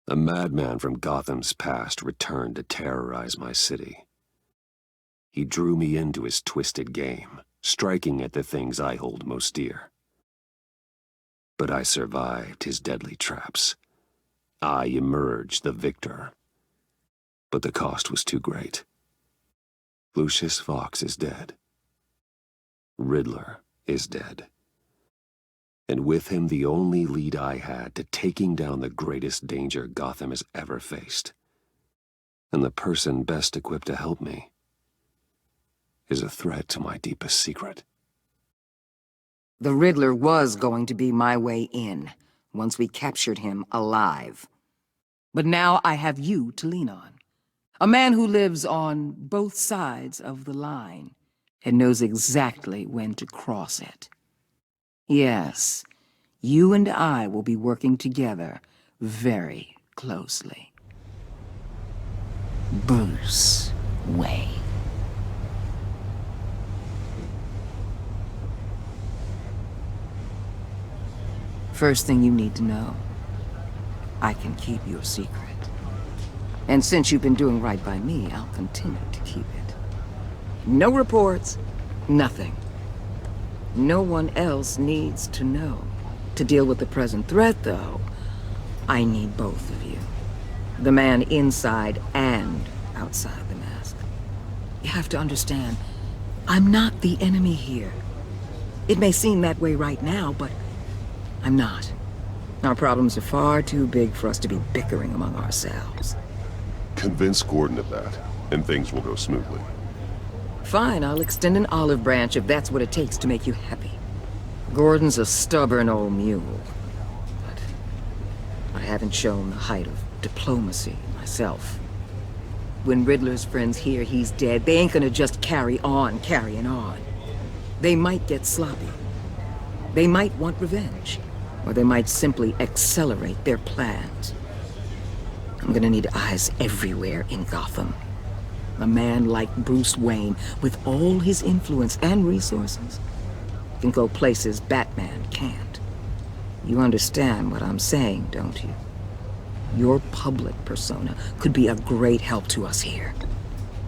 A madman from Gotham's past returned to terrorize my city. He drew me into his twisted game, striking at the things I hold most dear. But I survived his deadly traps. I emerged the victor. But the cost was too great. Lucius Fox is dead. Riddler is dead. And with him the only lead I had to taking down the greatest danger Gotham has ever faced. And the person best equipped to help me is a threat to my deepest secret. The Riddler was going to be my way in, once we captured him alive. But now I have you to lean on. A man who lives on both sides of the line and knows exactly when to cross it. Yes, you and I will be working together very closely. Bruce Wayne. First thing you need to know, I can keep your secret. And since you've been doing right by me, I'll continue to keep it. No reports, nothing. No one else needs to know. To deal with the present threat, though, I need both of you. The man inside and outside the mask. You have to understand, I'm not the enemy here. It may seem that way right now, but I'm not. Our problems are far too big for us to be bickering among ourselves. Convince Gordon of that, and things will go smoothly. Fine, I'll extend an olive branch if that's what it takes to make you happy. Gordon's a stubborn old mule, but I haven't shown the height of diplomacy myself. When Riddler's friends hear he's dead, they ain't gonna just carry on carrying on. They might get sloppy. They might want revenge, or they might simply accelerate their plans. I'm gonna need eyes everywhere in Gotham. A man like Bruce Wayne, with all his influence and resources, can go places Batman can't. You understand what I'm saying, don't you? Your public persona could be a great help to us here.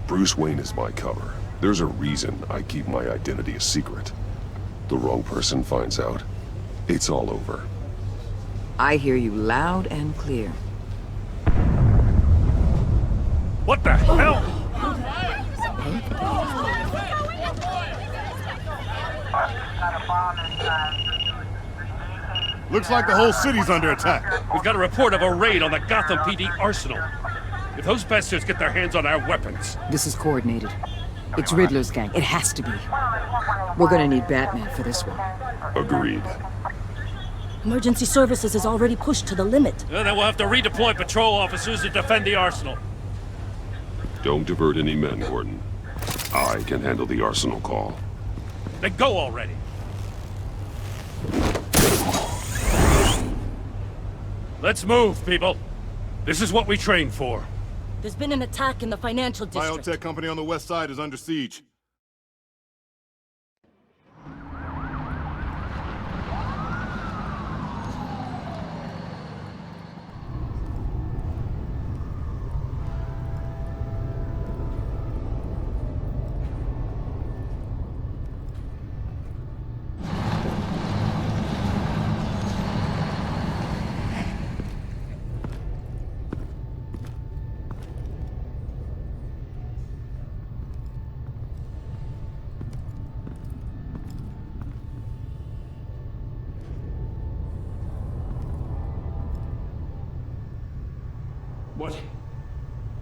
Bruce Wayne is my cover. There's a reason I keep my identity a secret. The wrong person finds out, it's all over. I hear you loud and clear. What the hell? Looks like the whole city's under attack. We've got a report of a raid on the Gotham PD arsenal. If those bastards get their hands on our weapons... This is coordinated. It's Riddler's gang. It has to be. We're gonna need Batman for this one. Agreed. Emergency services is already pushed to the limit. Then we'll have to redeploy patrol officers to defend the arsenal. Don't divert any men, Gordon. I can handle the arsenal call. Then go already. Let's move, people. This is what we trained for. There's been an attack in the financial district. Biotech company on the west side is under siege.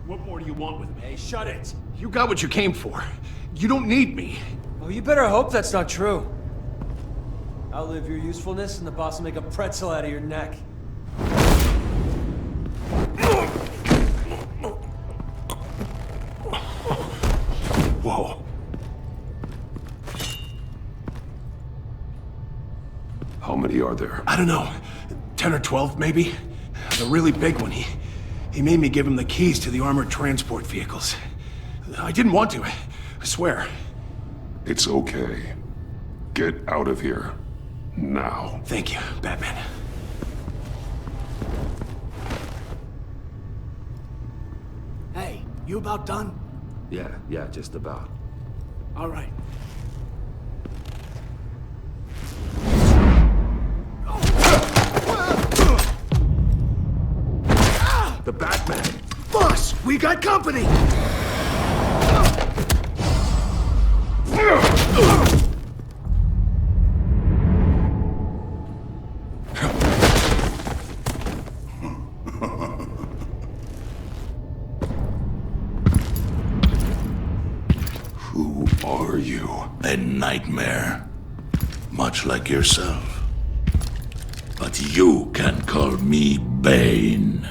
What more do you want with me? Hey, shut it! You got what you came for. You don't need me. Oh, you better hope that's not true. Outlive your usefulness and the boss will make a pretzel out of your neck. Whoa. How many are there? I don't know. 10 or 12, maybe? The really big one, he made me give him the keys to the armored transport vehicles. I didn't want to, I swear. It's okay. Get out of here. Now. Thank you, Batman. You about done? Yeah, just about. All right. The Batman! Boss, we got company! Who are you? A nightmare. Much like yourself. But you can call me Bane.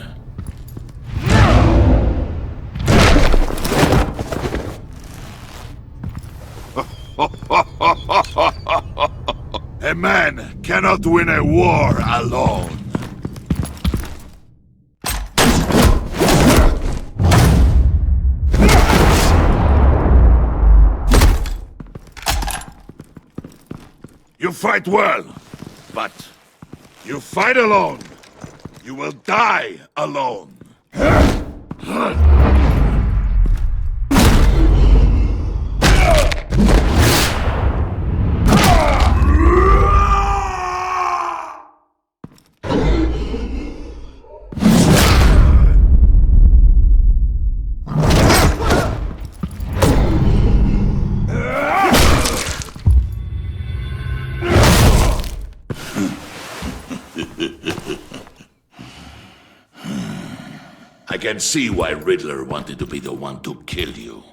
A man cannot win a war alone. You fight well, but you fight alone. You will die alone. I can see why Riddler wanted to be the one to kill you.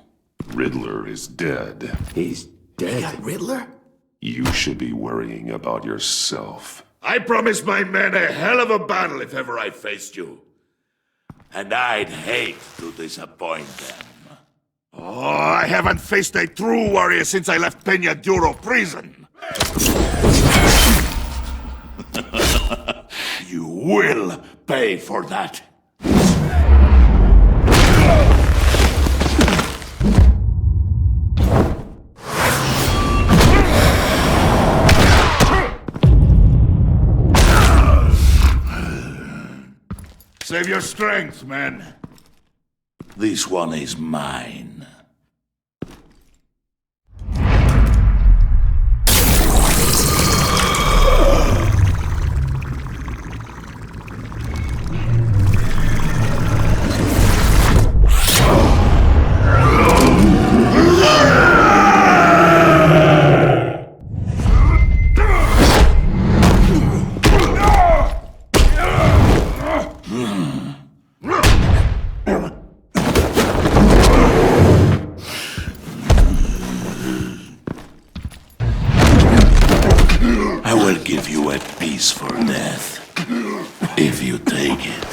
Riddler is dead. He's dead. Got Riddler? You should be worrying about yourself. I promised my men a hell of a battle if ever I faced you. And I'd hate to disappoint them. Oh, I haven't faced a true warrior since I left Peña Duro prison. You will pay for that. Save your strength, man. This one is mine. I will give you a piece for death, if you take it.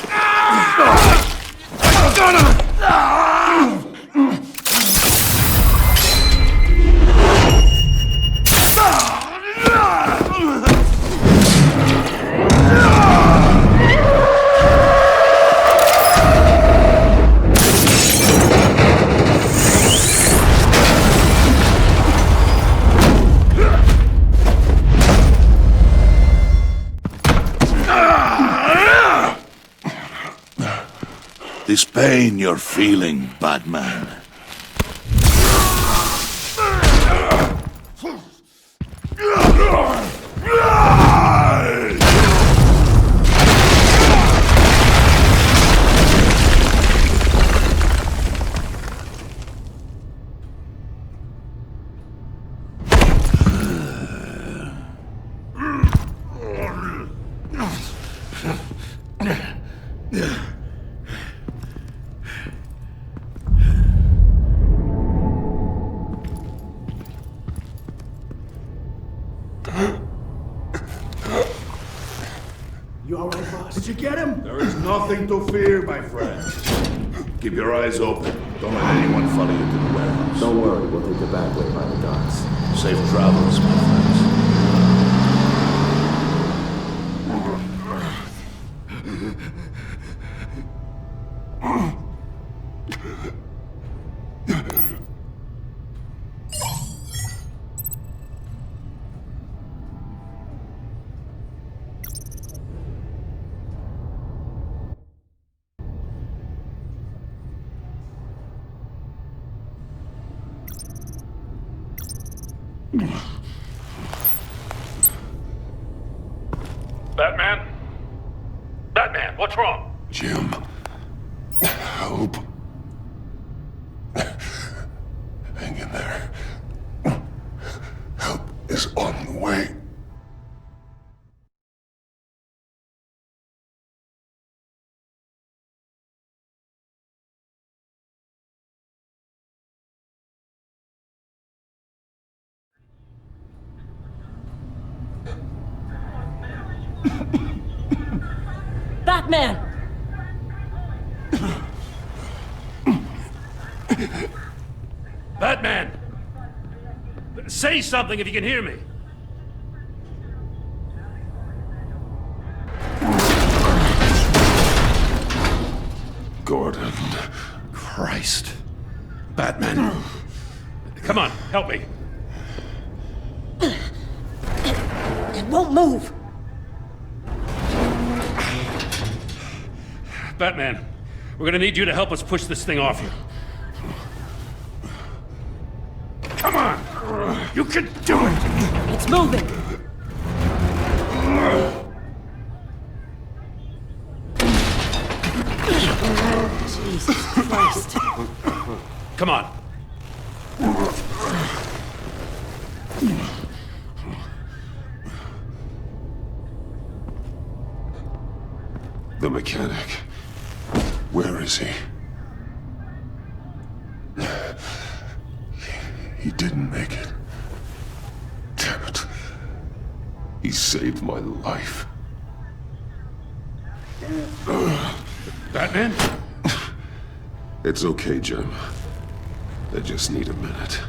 This pain you're feeling, Batman. You all right, boss? Did you get him? There is nothing to fear, my friend. Keep your eyes open. Don't let anyone follow you to the warehouse. Don't worry, we'll take the back way by the docks. Safe travels, my friends. Batman? Batman, what's wrong? Jim. Help. Hang in there. Help is on the way. Batman! Batman! Say something if you can hear me. Gordon. Christ. Batman. Come on, help me. It won't move! Batman, we're gonna need you to help us push this thing off you. Come on! You can do it! It's moving! Jesus Christ. Come on. The mechanic. Where is he? He didn't make it. Damn it. He saved my life. Batman? It's okay, Jim. I just need a minute.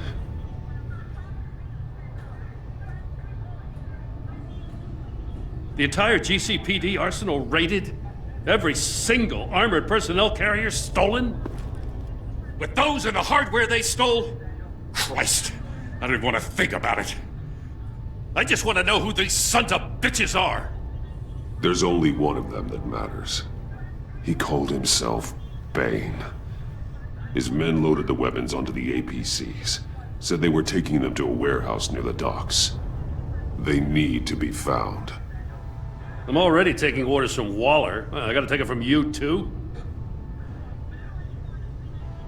The entire GCPD arsenal raided? Every single armored personnel carrier stolen? With those and the hardware they stole? Christ, I don't even want to think about it. I just want to know who these sons of bitches are. There's only one of them that matters. He called himself Bane. His men loaded the weapons onto the APCs, said they were taking them to a warehouse near the docks. They need to be found. I'm already taking orders from Waller. I gotta take it from you, too?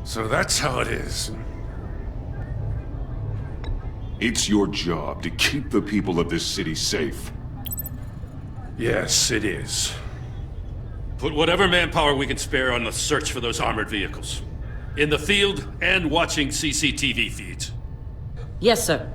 So that's how it is. It's your job to keep the people of this city safe. Yes, it is. Put whatever manpower we can spare on the search for those armored vehicles. In the field and watching CCTV feeds. Yes, sir.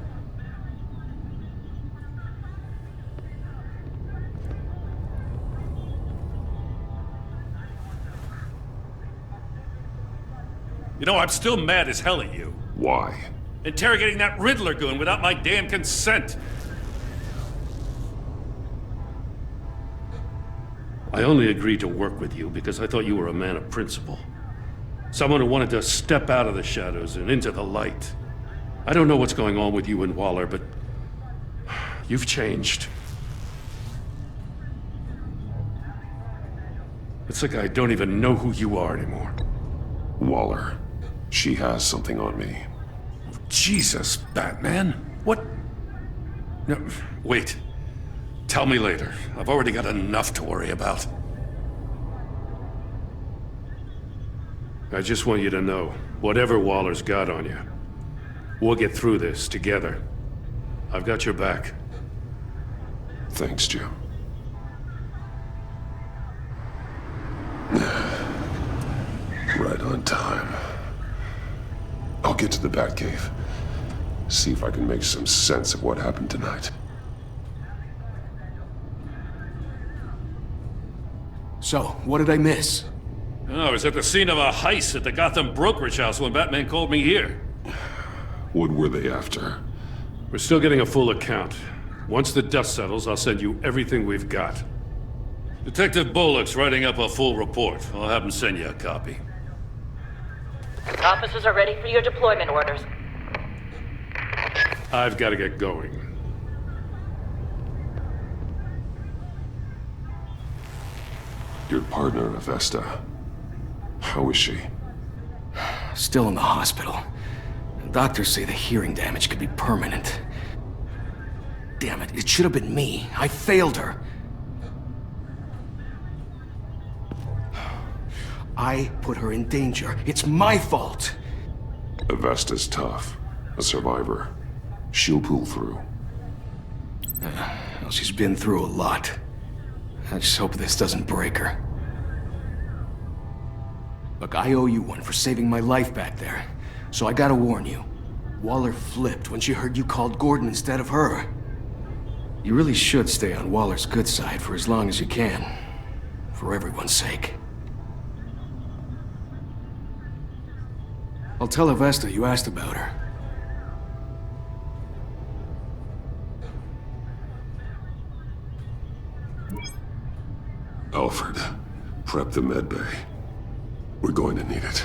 You know, I'm still mad as hell at you. Why? Interrogating that Riddler goon without my damn consent. I only agreed to work with you because I thought you were a man of principle. Someone who wanted to step out of the shadows and into the light. I don't know what's going on with you and Waller, but you've changed. It's like I don't even know who you are anymore. Waller. She has something on me. Jesus, Batman. What? No, wait. Tell me later. I've already got enough to worry about. I just want you to know, whatever Waller's got on you, we'll get through this together. I've got your back. Thanks, Jim. Right on time. I'll get to the Batcave. See if I can make some sense of what happened tonight. So, what did I miss? Oh, I was at the scene of a heist at the Gotham brokerage house when Batman called me here. What were they after? We're still getting a full account. Once the dust settles, I'll send you everything we've got. Detective Bullock's writing up a full report. I'll have him send you a copy. Officers are ready for your deployment orders. I've got to get going. Your partner, Avesta. How is she? Still in the hospital. Doctors say the hearing damage could be permanent. damn it. It should have been me. I failed her. I put her in danger. It's my fault. Avesta's tough. A survivor. She'll pull through. Well, she's been through a lot. I just hope this doesn't break her. Look, I owe you one for saving my life back there. So I gotta warn you. Waller flipped when she heard you called Gordon instead of her. You really should stay on Waller's good side for as long as you can. For everyone's sake. I'll tell Avesta you asked about her. Alfred, prep the med bay. We're going to need it.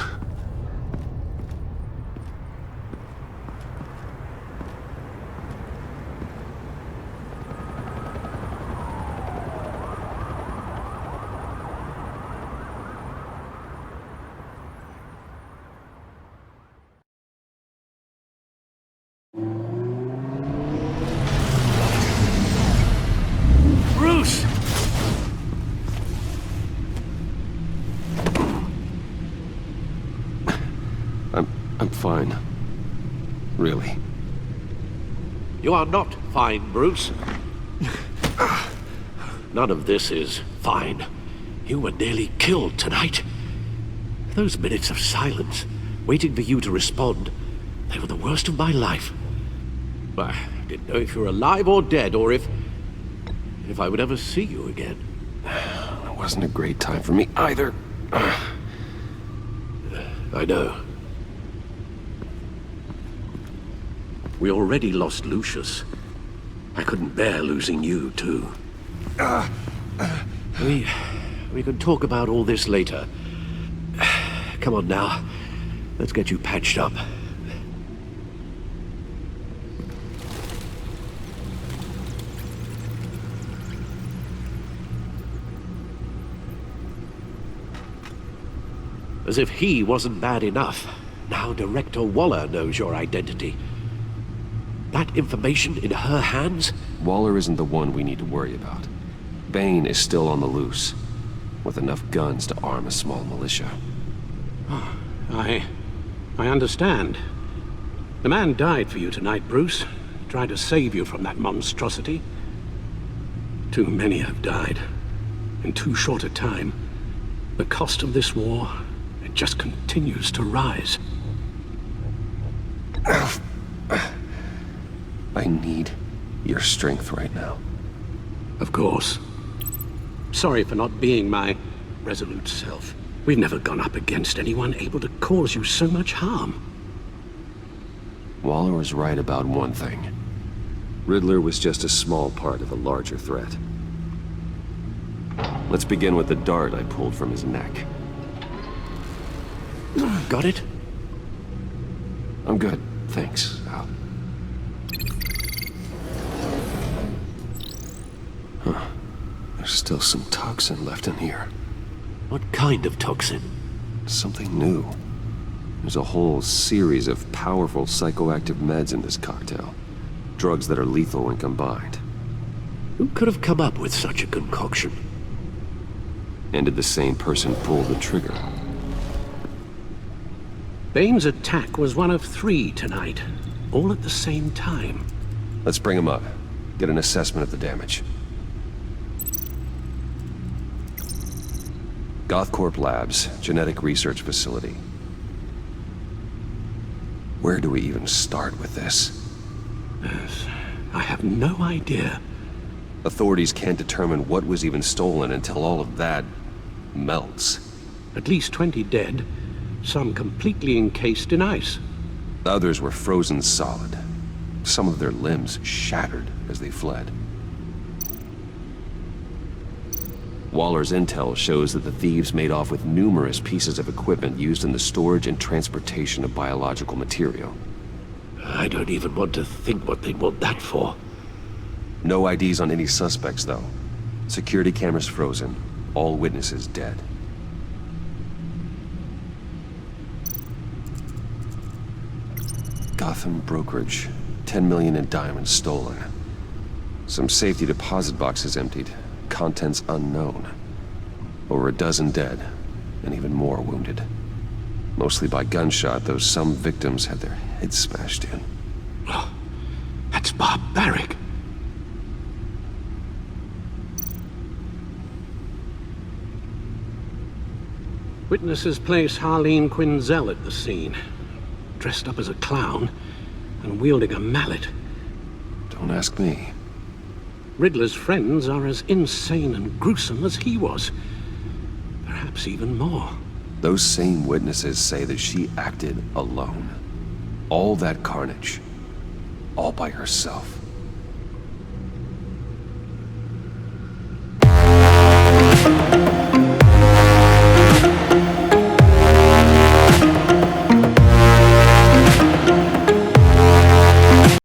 Bruce! I'm fine. Really. You are not fine, Bruce. None of this is fine. You were nearly killed tonight. Those minutes of silence, waiting for you to respond, they were the worst of my life. I didn't know if you were alive or dead, or if I would ever see you again. It wasn't a great time for me either. I know. We already lost Lucius. I couldn't bear losing you, too. We can talk about all this later. Come on now. Let's get you patched up. As if he wasn't bad enough, now Director Waller knows your identity. That information in her hands? Waller isn't the one we need to worry about. Bane is still on the loose, with enough guns to arm a small militia. I understand. The man died for you tonight, Bruce. Tried to save you from that monstrosity. Too many have died. In too short a time. The cost of this war, it just continues to rise. I need your strength right now. Of course. Sorry for not being my resolute self. We've never gone up against anyone able to cause you so much harm. Waller was right about one thing. Riddler was just a small part of a larger threat. Let's begin with the dart I pulled from his neck. Got it? I'm good, thanks, Al. Huh. There's still some toxin left in here. What kind of toxin? Something new. There's a whole series of powerful psychoactive meds in this cocktail. Drugs that are lethal when combined. Who could have come up with such a concoction? And did the same person pull the trigger? Bane's attack was one of 3 tonight, all at the same time. Let's bring him up. Get an assessment of the damage. Gothcorp Labs, genetic research facility. Where do we even start with this? Yes, I have no idea. Authorities can't determine what was even stolen until all of that melts. At least 20 dead, some completely encased in ice. Others were frozen solid. Some of their limbs shattered as they fled. Waller's intel shows that the thieves made off with numerous pieces of equipment used in the storage and transportation of biological material. I don't even want to think what they'd want that for. No IDs on any suspects, though. Security cameras frozen. All witnesses dead. Gotham brokerage. 10 million in diamonds stolen. Some safety deposit boxes emptied, contents unknown. Over a dozen dead, and even more wounded. Mostly by gunshot, though some victims had their heads smashed in. Oh, that's barbaric. Witnesses place Harleen Quinzel at the scene, dressed up as a clown and wielding a mallet. Don't ask me. Riddler's friends are as insane and gruesome as he was. Perhaps even more. Those same witnesses say that she acted alone. All that carnage. All by herself.